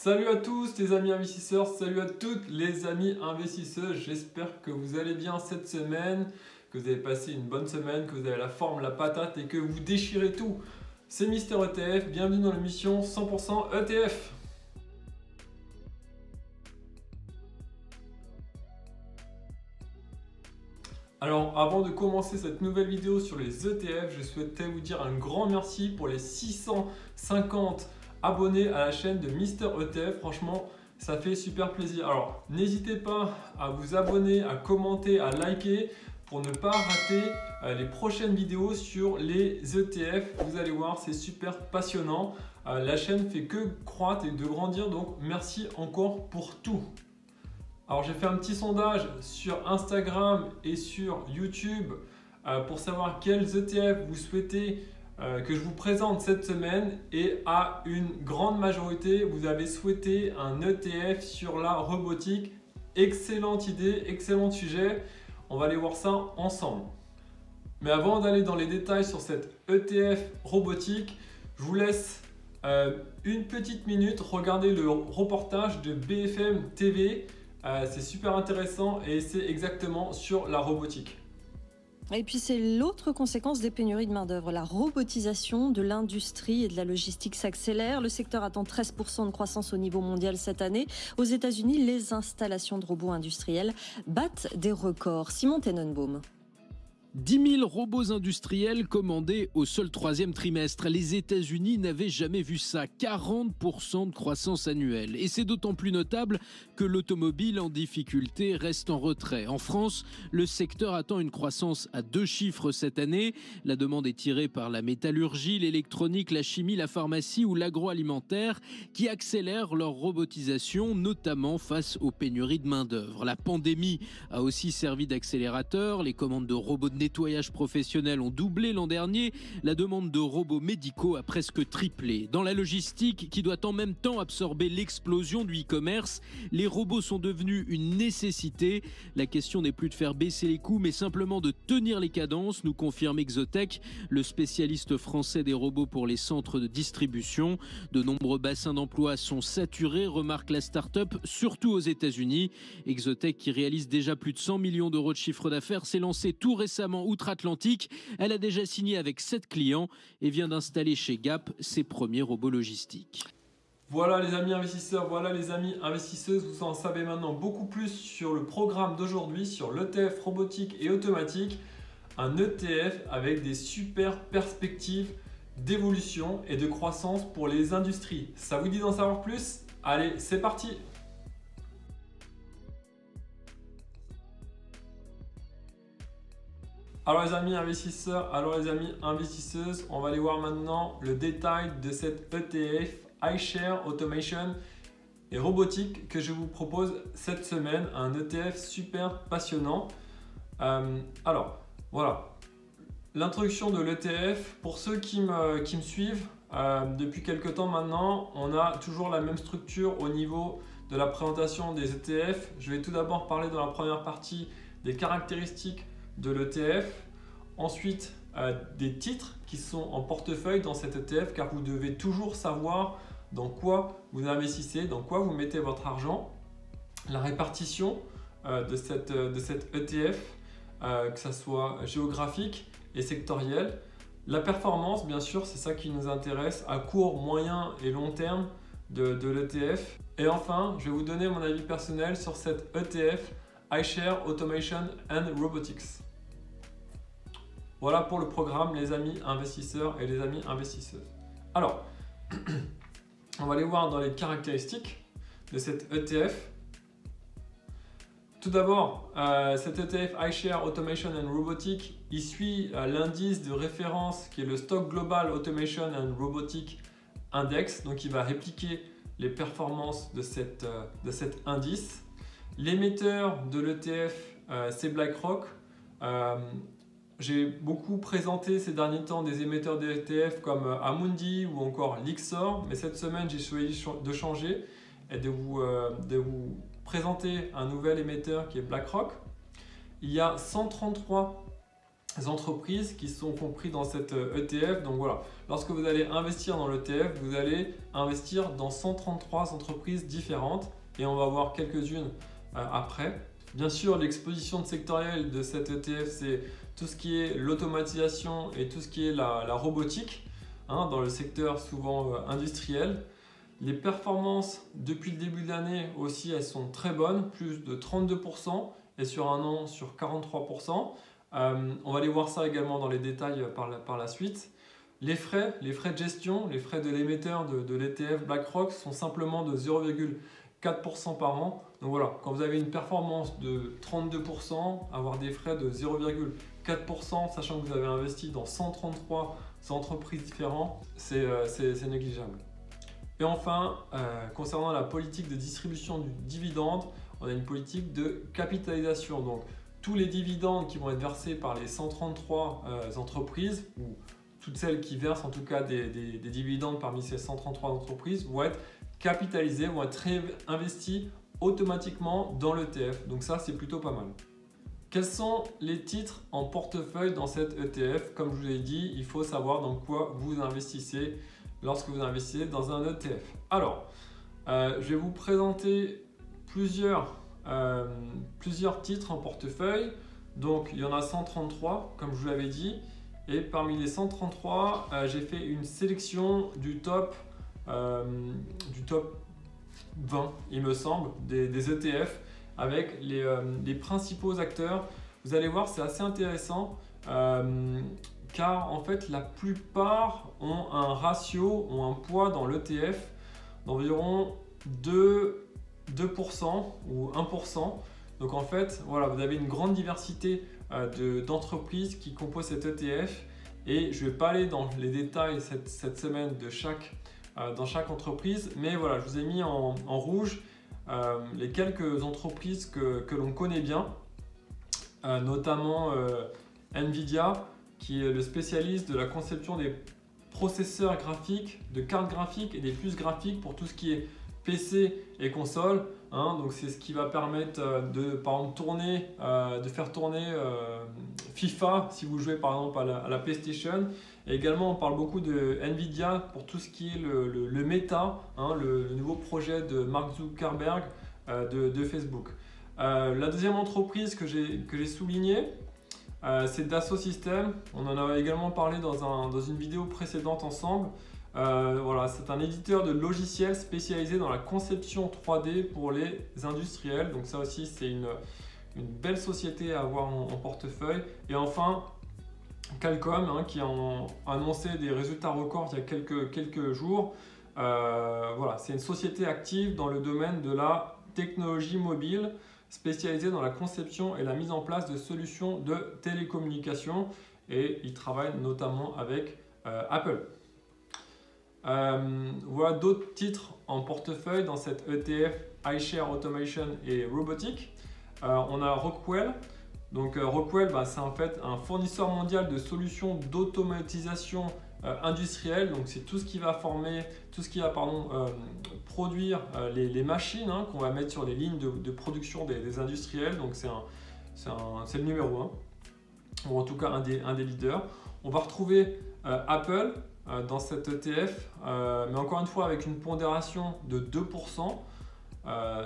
Salut à tous les amis investisseurs, salut à toutes les amis investisseuses, j'espère que vous allez bien cette semaine, que vous avez passé une bonne semaine, que vous avez la forme, la patate et que vous déchirez tout. C'est Mister ETF, bienvenue dans l'émission 100% ETF. Alors avant de commencer cette nouvelle vidéo sur les ETF, je souhaitais vous dire un grand merci pour les 650 abonnés à la chaîne de Mister ETF. Franchement, ça fait super plaisir. Alors n'hésitez pas à vous abonner, à commenter, à liker pour ne pas rater les prochaines vidéos sur les ETF. Vous allez voir, c'est super passionnant. La chaîne fait que croître et de grandir, donc merci encore pour tout. Alors j'ai fait un petit sondage sur Instagram et sur YouTube pour savoir quels ETF vous souhaitez que je vous présente cette semaine, et à une grande majorité vous avez souhaité un ETF sur la robotique. Excellente idée, excellent sujet, on va aller voir ça ensemble. Mais avant d'aller dans les détails sur cet ETF robotique, je vous laisse une petite minute regarder le reportage de BFM TV. C'est super intéressant et c'est exactement sur la robotique. Et puis c'est l'autre conséquence des pénuries de main-d'œuvre. La robotisation de l'industrie et de la logistique s'accélère. Le secteur attend 13% de croissance au niveau mondial cette année. Aux États-Unis, les installations de robots industriels battent des records. Simon Tenenbaum. 10 000 robots industriels commandés au seul troisième trimestre. Les États-Unis n'avaient jamais vu ça. 40% de croissance annuelle. Et c'est d'autant plus notable que l'automobile en difficulté reste en retrait. En France, le secteur attend une croissance à 2 chiffres cette année. La demande est tirée par la métallurgie, l'électronique, la chimie, la pharmacie ou l'agroalimentaire qui accélèrent leur robotisation, notamment face aux pénuries de main-d'œuvre. La pandémie a aussi servi d'accélérateur. Les commandes de robots de nettoyage professionnel ont doublé l'an dernier. La demande de robots médicaux a presque triplé. Dans la logistique, qui doit en même temps absorber l'explosion du e-commerce, les robots sont devenus une nécessité. La question n'est plus de faire baisser les coûts, mais simplement de tenir les cadences, nous confirme Exotech, le spécialiste français des robots pour les centres de distribution. De nombreux bassins d'emploi sont saturés, remarque la start-up, surtout aux États-Unis. Exotech, qui réalise déjà plus de 100 millions d'euros de chiffre d'affaires, s'est lancé tout récemment outre-Atlantique. Elle a déjà signé avec 7 clients et vient d'installer chez Gap ses premiers robots logistiques. Voilà les amis investisseurs, voilà les amis investisseuses, vous en savez maintenant beaucoup plus sur le programme d'aujourd'hui, sur l'ETF robotique et automatique. Un ETF avec des super perspectives d'évolution et de croissance pour les industries. Ça vous dit d'en savoir plus? Allez, c'est parti! Alors les amis investisseurs, alors les amis investisseuses, on va aller voir maintenant le détail de cet ETF iShare Automation et Robotique que je vous propose cette semaine, un ETF super passionnant. Alors voilà, l'introduction de l'ETF, pour ceux qui me suivent depuis quelques temps maintenant, on a toujours la même structure au niveau de la présentation des ETF. Je vais tout d'abord parler dans la première partie des caractéristiques de l'ETF, ensuite des titres qui sont en portefeuille dans cet ETF, car vous devez toujours savoir dans quoi vous investissez, dans quoi vous mettez votre argent, la répartition de cet ETF, que ce soit géographique et sectoriel, la performance bien sûr, c'est ça qui nous intéresse à court, moyen et long terme de l'ETF, et enfin je vais vous donner mon avis personnel sur cet ETF iShare Automation and Robotics. Voilà pour le programme les amis investisseurs et les amis investisseuses. Alors, on va aller voir dans les caractéristiques de cet ETF. Tout d'abord, cet ETF iShare Automation and Robotics, il suit l'indice de référence qui est le Stock Global Automation and Robotics Index, donc il va répliquer les performances de cet indice. L'émetteur de l'ETF, c'est BlackRock. J'ai beaucoup présenté ces derniers temps des émetteurs d'ETF comme Amundi ou encore Lyxor, mais cette semaine j'ai choisi de changer et de vous présenter un nouvel émetteur qui est BlackRock. Il y a 133 entreprises qui sont comprises dans cette ETF. Donc voilà, lorsque vous allez investir dans l'ETF, vous allez investir dans 133 entreprises différentes et on va voir quelques-unes après. Bien sûr, l'exposition sectorielle de cette ETF, c'est tout ce qui est l'automatisation et tout ce qui est la robotique, dans le secteur souvent industriel. Les performances depuis le début de l'année aussi, elles sont très bonnes, plus de 32% et sur un an sur 43%. On va aller voir ça également dans les détails par la suite. Les frais de gestion, les frais de l'émetteur de l'ETF BlackRock sont simplement de 0,4% par an. Donc voilà, quand vous avez une performance de 32%, avoir des frais de 0,4%, sachant que vous avez investi dans 133 entreprises différentes, c'est négligeable. Et enfin, concernant la politique de distribution du dividende, on a une politique de capitalisation. Donc tous les dividendes qui vont être versés par les 133 entreprises, ou toutes celles qui versent en tout cas des dividendes parmi ces 133 entreprises, vont être capitalisés, vont être réinvestis automatiquement dans l'ETF. Donc ça, c'est plutôt pas mal. Quels sont les titres en portefeuille dans cette ETF? Comme je vous l'ai dit, il faut savoir dans quoi vous investissez lorsque vous investissez dans un ETF. Alors, je vais vous présenter plusieurs titres en portefeuille. Donc, il y en a 133, comme je vous l'avais dit. Et parmi les 133, j'ai fait une sélection du top 20, il me semble, des ETF avec les principaux acteurs. Vous allez voir, c'est assez intéressant car en fait, la plupart ont un ratio, ont un poids dans l'ETF d'environ 2% ou 1%. Donc en fait, voilà, vous avez une grande diversité d'entreprises qui composent cet ETF et je ne vais pas aller dans les détails cette semaine dans chaque entreprise, mais voilà, je vous ai mis en rouge les quelques entreprises que l'on connaît bien, notamment Nvidia, qui est le spécialiste de la conception des processeurs graphiques, de cartes graphiques et des puces graphiques pour tout ce qui est PC et console. Donc c'est ce qui va permettre par exemple de faire tourner FIFA si vous jouez par exemple à la PlayStation. Et également on parle beaucoup de Nvidia pour tout ce qui est le Meta, le nouveau projet de Mark Zuckerberg de Facebook. La deuxième entreprise que j'ai soulignée, c'est Dassault Systèmes. On en avait également parlé dans une vidéo précédente ensemble. Voilà, c'est un éditeur de logiciels spécialisé dans la conception 3D pour les industriels. Donc ça aussi, c'est une belle société à avoir en portefeuille. Et enfin, Qualcomm, qui a annoncé des résultats records il y a quelques jours. Voilà, c'est une société active dans le domaine de la technologie mobile, spécialisée dans la conception et la mise en place de solutions de télécommunication. Et il travaille notamment avec Apple. Voilà d'autres titres en portefeuille dans cette ETF iShare Automation et Robotics. On a Rockwell. Donc Rockwell, c'est en fait un fournisseur mondial de solutions d'automatisation industrielle. Donc c'est tout ce qui va produire les machines qu'on va mettre sur les lignes de production des industriels. Donc c'est le numéro 1, ou en tout cas un des leaders. On va retrouver Apple dans cette ETF, mais encore une fois avec une pondération de 2%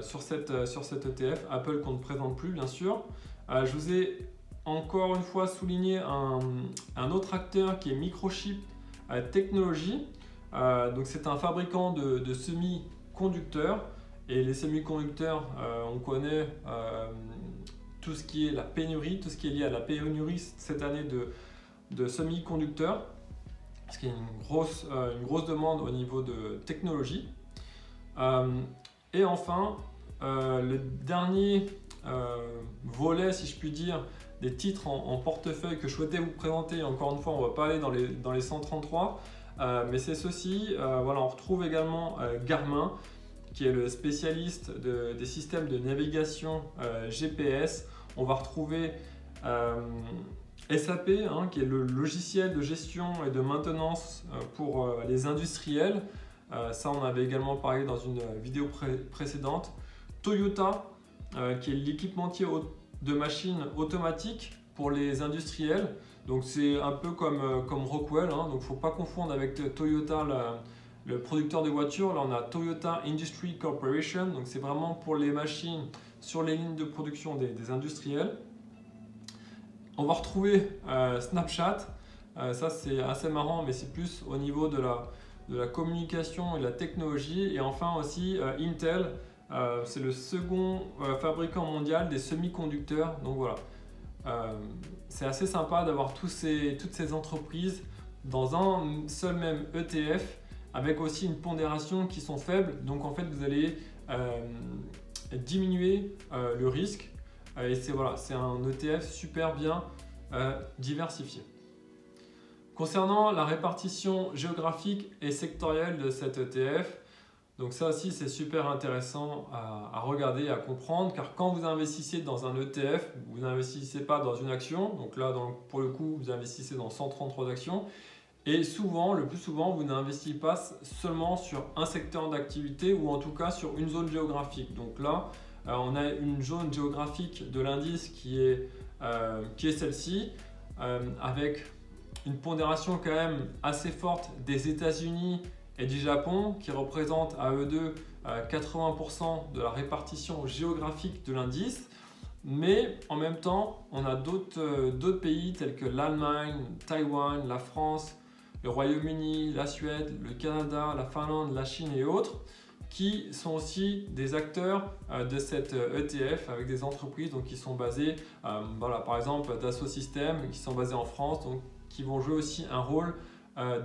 sur cette ETF. Apple qu'on ne présente plus bien sûr. Je vous ai encore une fois souligné un autre acteur qui est Microchip Technology. Donc c'est un fabricant de semi-conducteurs, et les semi-conducteurs, on connaît tout ce qui est la pénurie, tout ce qui est lié à la pénurie cette année de semi-conducteurs, parce qu'il y a une grosse demande au niveau de technologie. Et enfin, le dernier volet, si je puis dire, des titres en portefeuille que je souhaitais vous présenter. Encore une fois, on ne va pas aller dans les 133, mais c'est ceci. Voilà, on retrouve également Garmin, qui est le spécialiste des systèmes de navigation GPS. On va retrouver SAP, qui est le logiciel de gestion et de maintenance pour les industriels. Ça, on avait également parlé dans une vidéo précédente. Toyota, qui est l'équipementier de machines automatiques pour les industriels. Donc c'est un peu comme Rockwell, hein. Donc il ne faut pas confondre avec Toyota, le producteur de voitures. Là on a Toyota Industry Corporation, donc c'est vraiment pour les machines sur les lignes de production des industriels. On va retrouver Snapchat, ça c'est assez marrant, mais c'est plus au niveau de la communication et de la technologie. Et enfin aussi Intel, c'est le second fabricant mondial des semi-conducteurs. Donc voilà, c'est assez sympa d'avoir toutes ces entreprises dans un seul même ETF, avec aussi une pondération qui sont faibles. Donc en fait vous allez diminuer le risque. Et c'est un ETF super bien diversifié. Concernant la répartition géographique et sectorielle de cet ETF, donc ça aussi c'est super intéressant à regarder et à comprendre, car quand vous investissez dans un ETF, vous n'investissez pas dans une action. Donc là pour le coup vous investissez dans 133 actions, et souvent, le plus souvent, vous n'investissez pas seulement sur un secteur d'activité, ou en tout cas sur une zone géographique. Donc là on a une zone géographique de l'indice qui est celle-ci, avec une pondération quand même assez forte des États-Unis et du Japon, qui représentent à eux deux 80% de la répartition géographique de l'indice. Mais en même temps, on a d'autres pays tels que l'Allemagne, Taïwan, la France, le Royaume-Uni, la Suède, le Canada, la Finlande, la Chine et autres, qui sont aussi des acteurs de cet ETF, avec des entreprises donc, qui sont basées, par exemple Dassault Systèmes, qui sont basées en France, donc qui vont jouer aussi un rôle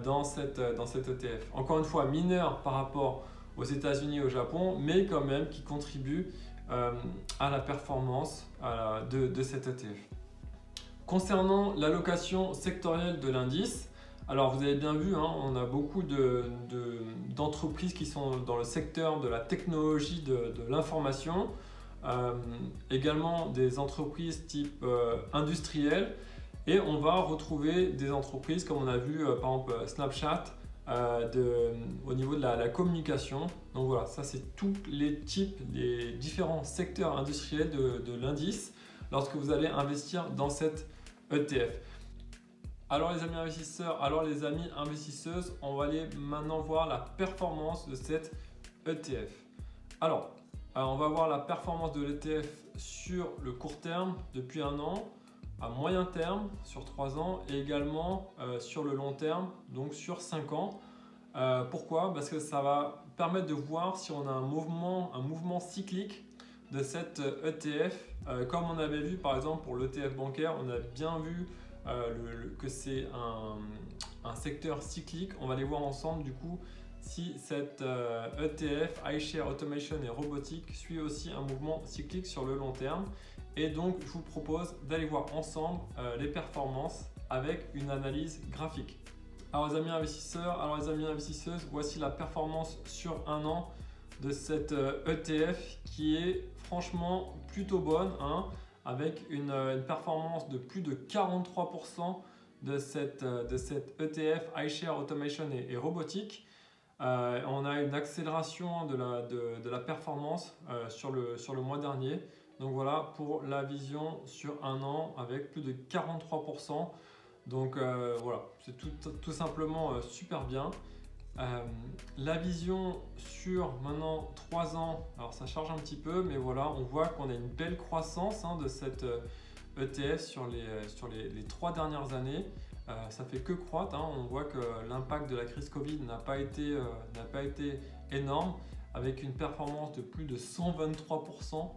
dans cet ETF. Encore une fois, mineur par rapport aux États-Unis et au Japon, mais quand même qui contribue à la performance de cet ETF. Concernant l'allocation sectorielle de l'indice, alors vous avez bien vu, hein, on a beaucoup d'entreprises qui sont dans le secteur de la technologie de l'information, également des entreprises type industrielles, et on va retrouver des entreprises comme on a vu par exemple Snapchat au niveau de la communication. Donc voilà, ça c'est tous les différents secteurs industriels de l'indice lorsque vous allez investir dans cet ETF. Alors les amis investisseurs, alors les amis investisseuses, on va aller maintenant voir la performance de cet ETF. Alors on va voir la performance de l'ETF sur le court terme depuis un an, à moyen terme sur 3 ans et également sur le long terme, donc sur 5 ans. Pourquoi? Parce que ça va permettre de voir si on a un mouvement cyclique de cet ETF. Comme on avait vu par exemple pour l'ETF bancaire, on a bien vu que c'est un secteur cyclique. On va les voir ensemble du coup si cet ETF iShares Automation et Robotique suit aussi un mouvement cyclique sur le long terme. Et donc je vous propose d'aller voir ensemble les performances avec une analyse graphique. Alors les amis investisseurs, alors les amis investisseuses, voici la performance sur un an de cet ETF qui est franchement plutôt bonne, hein, avec une performance de plus de 43% de cet ETF iShares Automation et Robotique. On a une accélération de la performance sur le mois dernier. Donc voilà pour la vision sur un an avec plus de 43%. Donc voilà, c'est tout simplement super bien. La vision sur maintenant 3 ans, alors ça charge un petit peu, mais voilà, on voit qu'on a une belle croissance de cette ETF sur les 3 dernières années. Ça fait que croître, hein. On voit que l'impact de la crise Covid n'a pas été énorme, avec une performance de plus de 123%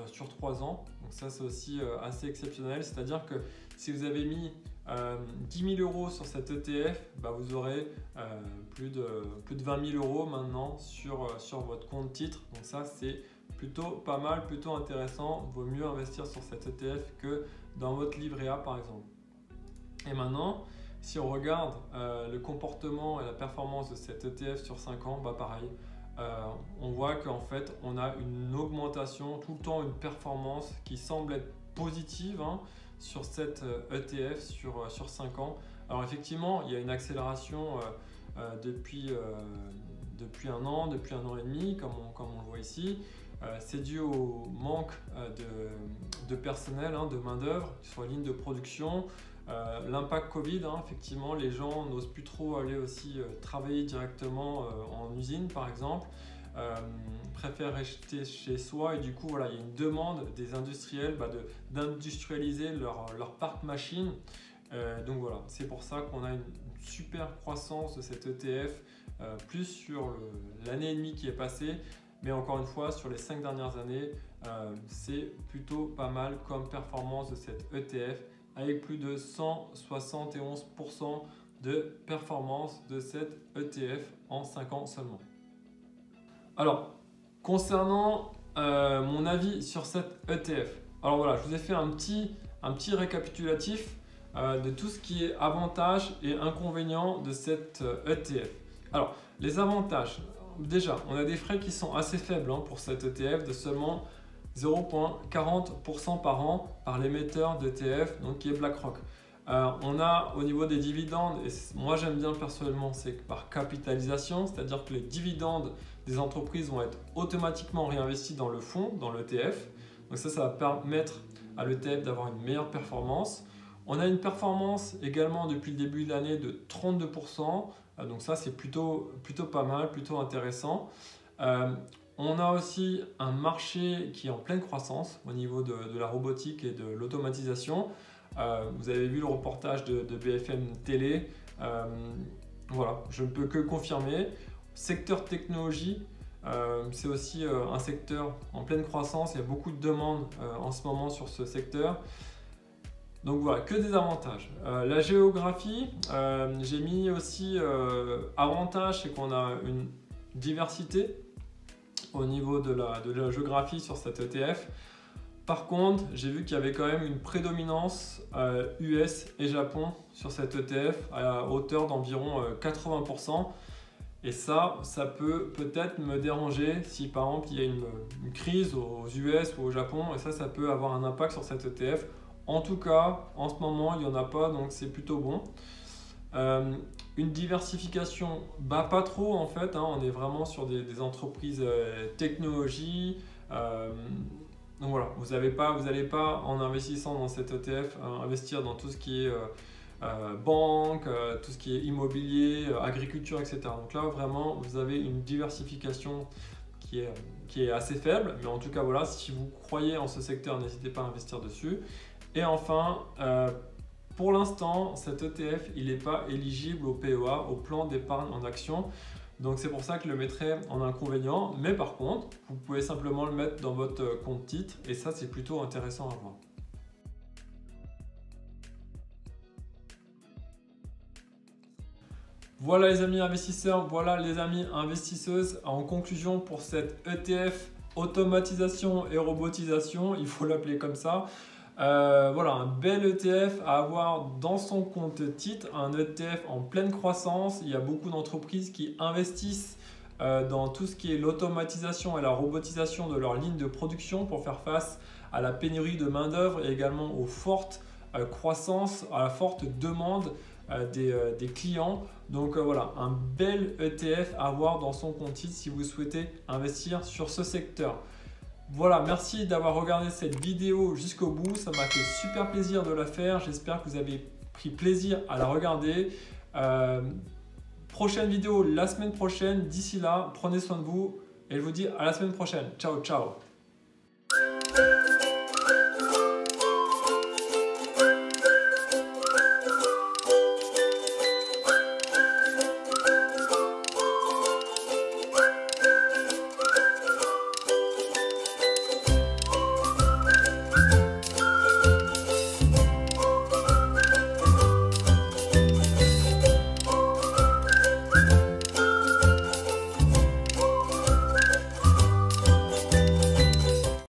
sur 3 ans. Donc ça c'est aussi assez exceptionnel, c'est-à-dire que si vous avez mis 10 000 € sur cet ETF, vous aurez plus de 20 000 € maintenant sur votre compte titre. Donc ça c'est plutôt pas mal, plutôt intéressant. Il vaut mieux investir sur cet ETF que dans votre livret A par exemple. Et maintenant, si on regarde le comportement et la performance de cet ETF sur 5 ans, pareil. On voit qu'en fait on a une augmentation, tout le temps une performance qui semble être positive, hein, sur cet ETF sur 5 ans. Alors effectivement il y a une accélération depuis un an et demi comme on le voit ici. C'est dû au manque de personnel, hein, de main d'œuvre sur la ligne de production, l'impact Covid, hein, effectivement, les gens n'osent plus trop aller aussi travailler directement en usine, par exemple. Préfèrent rester chez soi et du coup voilà, il y a une demande des industriels d'industrialiser leur parc machine. Donc voilà, c'est pour ça qu'on a une super croissance de cet ETF, plus sur l'année et demie qui est passée, mais encore une fois sur les 5 dernières années, c'est plutôt pas mal comme performance de cet ETF, avec plus de 171% de performance de cet ETF en 5 ans seulement. Alors, concernant mon avis sur cet ETF, alors voilà, je vous ai fait un petit récapitulatif de tout ce qui est avantages et inconvénients de cet ETF. Alors, les avantages, déjà, on a des frais qui sont assez faibles pour cet ETF, de seulement 0,40% par an par l'émetteur d'ETF, donc qui est BlackRock. On a au niveau des dividendes, et moi j'aime bien personnellement, c'est par capitalisation, c'est-à-dire que les dividendes des entreprises vont être automatiquement réinvestis dans le fonds, dans l'ETF. Donc ça va permettre à l'ETF d'avoir une meilleure performance. On a une performance également depuis le début de l'année de 32%, donc ça c'est plutôt pas mal, plutôt intéressant. On a aussi un marché qui est en pleine croissance au niveau de la robotique et de l'automatisation. Vous avez vu le reportage de BFM Télé, voilà, je ne peux que confirmer. Secteur technologie, c'est aussi un secteur en pleine croissance, il y a beaucoup de demandes en ce moment sur ce secteur. Donc voilà, que des avantages. La géographie, j'ai mis aussi avantage, c'est qu'on a une diversité au niveau de la géographie sur cet ETF. Par contre, j'ai vu qu'il y avait quand même une prédominance US et Japon sur cet ETF à hauteur d'environ 80%. Et ça peut peut-être me déranger si par exemple il y a une crise aux US ou au Japon, et ça peut avoir un impact sur cet ETF. En tout cas, en ce moment, il n'y en a pas, donc c'est plutôt bon. Une diversification, pas trop en fait, on est vraiment sur des entreprises technologie. Donc voilà, vous n'allez pas en investissant dans cet ETF investir dans tout ce qui est banque, tout ce qui est immobilier, agriculture, etc. Donc là vraiment vous avez une diversification qui est assez faible, mais en tout cas voilà, si vous croyez en ce secteur, n'hésitez pas à investir dessus. Et enfin, pour l'instant, cet ETF il n'est pas éligible au PEA, au plan d'épargne en action. Donc c'est pour ça que je le mettrai en inconvénient, mais par contre, vous pouvez simplement le mettre dans votre compte titre et ça c'est plutôt intéressant à voir. Voilà les amis investisseurs, voilà les amis investisseuses. En conclusion pour cet ETF automatisation et robotisation, il faut l'appeler comme ça. Voilà un bel ETF à avoir dans son compte titre, un ETF en pleine croissance. Il y a beaucoup d'entreprises qui investissent dans tout ce qui est l'automatisation et la robotisation de leur ligne de production pour faire face à la pénurie de main d'œuvre et également aux fortes croissances, à la forte demande des clients. Donc voilà, un bel ETF à avoir dans son compte titre si vous souhaitez investir sur ce secteur. Voilà, merci d'avoir regardé cette vidéo jusqu'au bout, ça m'a fait super plaisir de la faire, j'espère que vous avez pris plaisir à la regarder. Prochaine vidéo la semaine prochaine, d'ici là, prenez soin de vous et je vous dis à la semaine prochaine. Ciao, ciao.